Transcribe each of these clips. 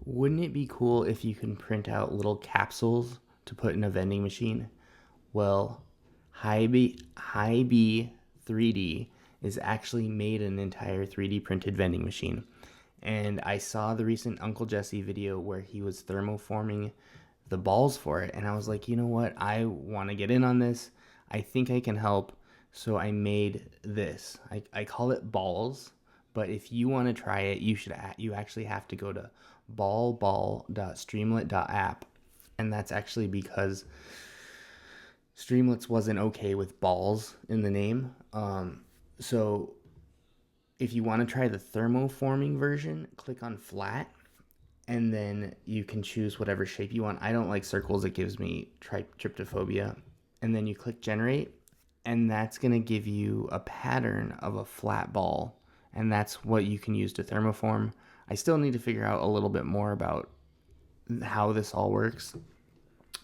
Wouldn't it be cool if you can print out little capsules to put in a vending machine? Well, Hy-B 3D is actually made an entire 3D printed vending machine. And I saw the recent Uncle Jessy video where he was thermoforming the balls for it. And I was like, you know what? I want to get in on this. I think I can help. So I made this. I call it balls. But if you want to try it, you actually have to go to ballball.streamlit.app. And that's actually because Streamlets wasn't okay with balls in the name. So if you want to try the thermoforming version, click on flat and then you can choose whatever shape you want. I don't like circles, it gives me tryptophobia. And then you click generate, and that's going to give you a pattern of a flat ball, and that's what you can use to thermoform. I still need to figure out a little bit more about how this all works,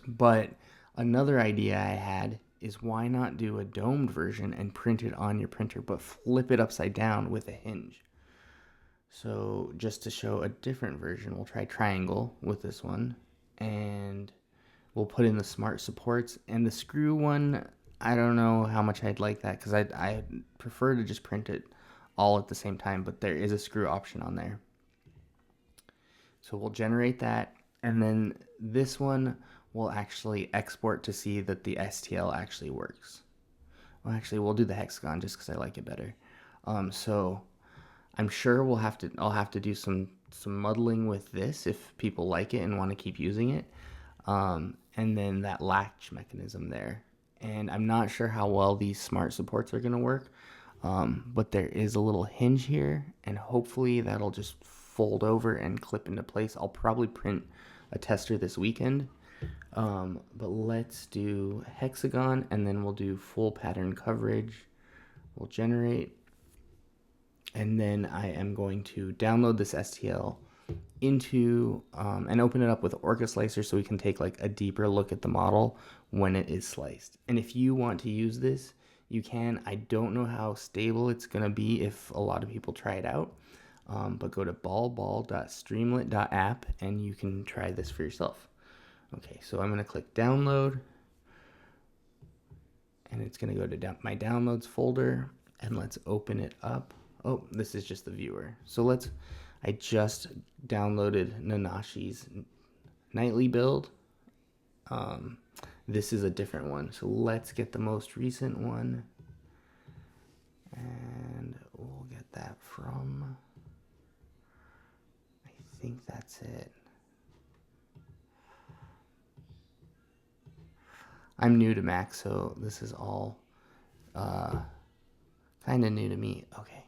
but another idea I had is why not do a domed version and print it on your printer, but flip it upside down with a hinge. So just to show a different version, we'll try triangle with this one, and we'll put in the smart supports. And the screw one, I don't know how much I'd like that because I prefer to just print it all at the same time, but there is a screw option on there. So we'll generate that, and then this one will actually export to see that the STL actually works. Well, actually, we'll do the hexagon just because I like it better. So I'm sure I'll have to do some muddling with this if people like it and want to keep using it. And then that latch mechanism there. And I'm not sure how well these smart supports are going to work, but there is a little hinge here, and hopefully that'll just fold over and clip into place. I'll probably print a tester this weekend, but let's do hexagon, and then we'll do full pattern coverage. We'll generate, and then I am going to download this STL into and open it up with Orca slicer so we can take like a deeper look at the model when it is sliced. And if you want to use this, you can. I don't know how stable it's going to be if a lot of people try it out, but go to ballball.streamlit.app and you can try this for yourself. Okay, so I'm going to click download, and it's going to go to my downloads folder, and let's open it up. Oh, this is just the viewer. So I just downloaded Nanashi's nightly build. This is a different one. So let's get the most recent one. And we'll get that from, I think that's it. I'm new to Mac, so this is all kind of new to me. Okay.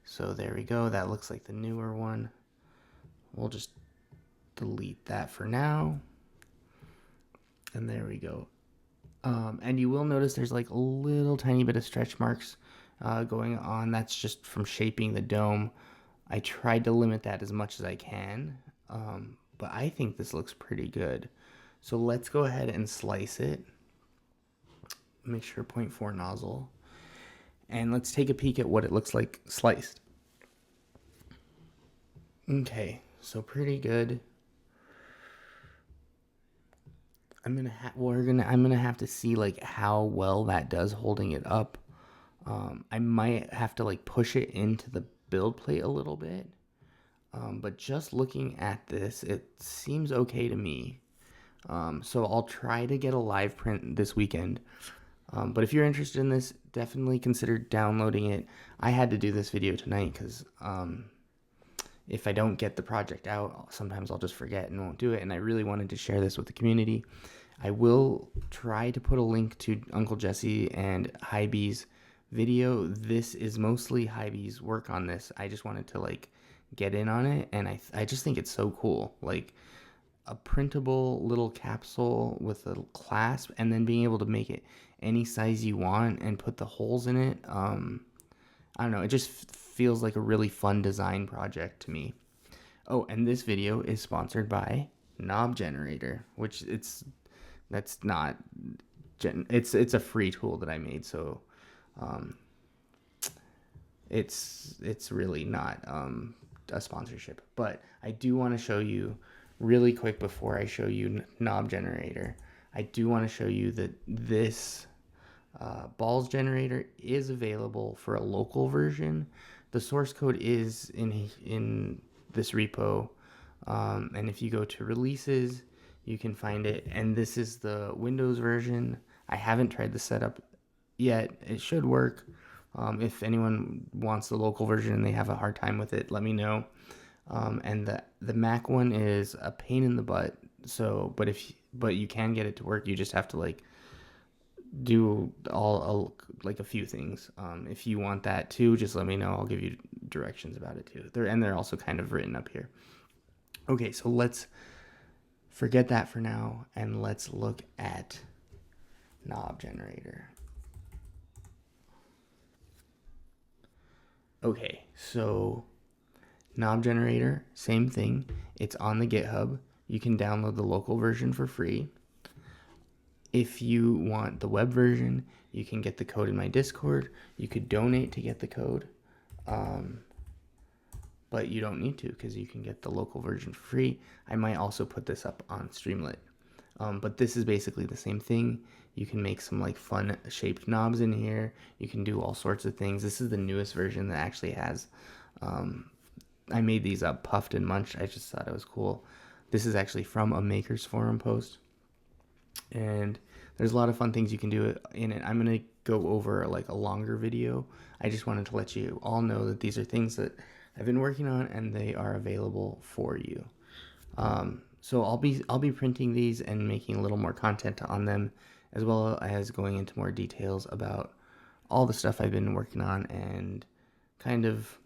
So there we go. That looks like the newer one. We'll just delete that for now. And there we go. And you will notice there's like a little tiny bit of stretch marks going on. That's just from shaping the dome. I tried to limit that as much as I can. But I think this looks pretty good. So let's go ahead and slice it. Make sure 0.4 nozzle. And let's take a peek at what it looks like sliced. Okay, so pretty good. I'm gonna have to see like how well that does holding it up. I might have to like push it into the build plate a little bit. But just looking at this, it seems okay to me. So I'll try to get a live print this weekend. But if you're interested in this, definitely consider downloading it. I had to do this video tonight because if I don't get the project out, sometimes I'll just forget and won't do it. And I really wanted to share this with the community. I will try to put a link to Uncle Jessy and Hy-B's video. This is mostly Hy-B's work on this. I just wanted to like get in on it, and I just think it's so cool. Like a printable little capsule with a clasp, and then being able to make it any size you want and put the holes in it. I don't know, it just feels like a really fun design project to me. Oh, and this video is sponsored by Knob Generator, which it's a free tool that I made, so it's really not a sponsorship, but I do want to show you really quick before I show you knob generator. I do want to show you that this BallBall Generator is available for a local version. The source code is in this repo, and if you go to releases, you can find it. And this is the Windows version. I haven't tried the setup yet. It should work. If anyone wants the local version and they have a hard time with it, let me know. And the Mac one is a pain in the butt. So, but you can get it to work. You just have to like do like a few things. If you want that too, just let me know. I'll give you directions about it too. They're also kind of written up here. Okay, so let's forget that for now and let's look at knob generator. Okay, so knob generator, same thing. It's on the GitHub. You can download the local version for free. If you want the web version, you can get the code in my Discord. You could donate to get the code, but you don't need to because you can get the local version for free. I might also put this up on Streamlit, but this is basically the same thing. You can make some like fun shaped knobs in here. You can do all sorts of things. This is the newest version that actually has, I made these up, puffed and munched. I just thought it was cool. This is actually from a Makers Forum post. And there's a lot of fun things you can do in it. I'm going to go over like a longer video. I just wanted to let you all know that these are things that I've been working on and they are available for you. So I'll be printing these and making a little more content on them, as well as going into more details about all the stuff I've been working on and kind of,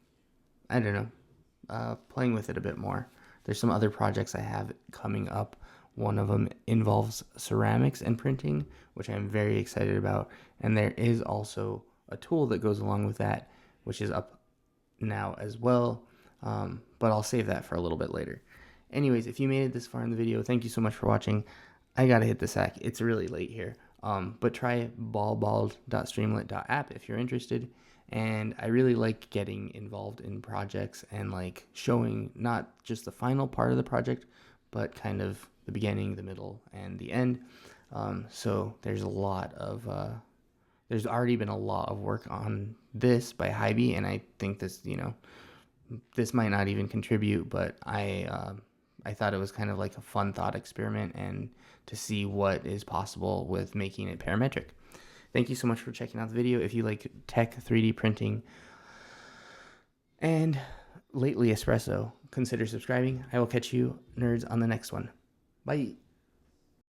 I don't know, playing with it a bit more. There's some other projects I have coming up. One of them involves ceramics and printing, which I'm very excited about. And there is also a tool that goes along with that, which is up now as well. But I'll save that for a little bit later. Anyways, if you made it this far in the video, thank you so much for watching. I gotta hit the sack. It's really late here. But try ballball.streamlit.app if you're interested. And I really like getting involved in projects and like showing not just the final part of the project, but kind of the beginning, the middle, and the end. So there's there's already been a lot of work on this by Hybe, and I think this, this might not even contribute, but I thought it was kind of like a fun thought experiment and to see what is possible with making it parametric. Thank you so much for checking out the video. If you like tech, 3D printing, and lately espresso, consider subscribing. I will catch you nerds on the next one. Bye.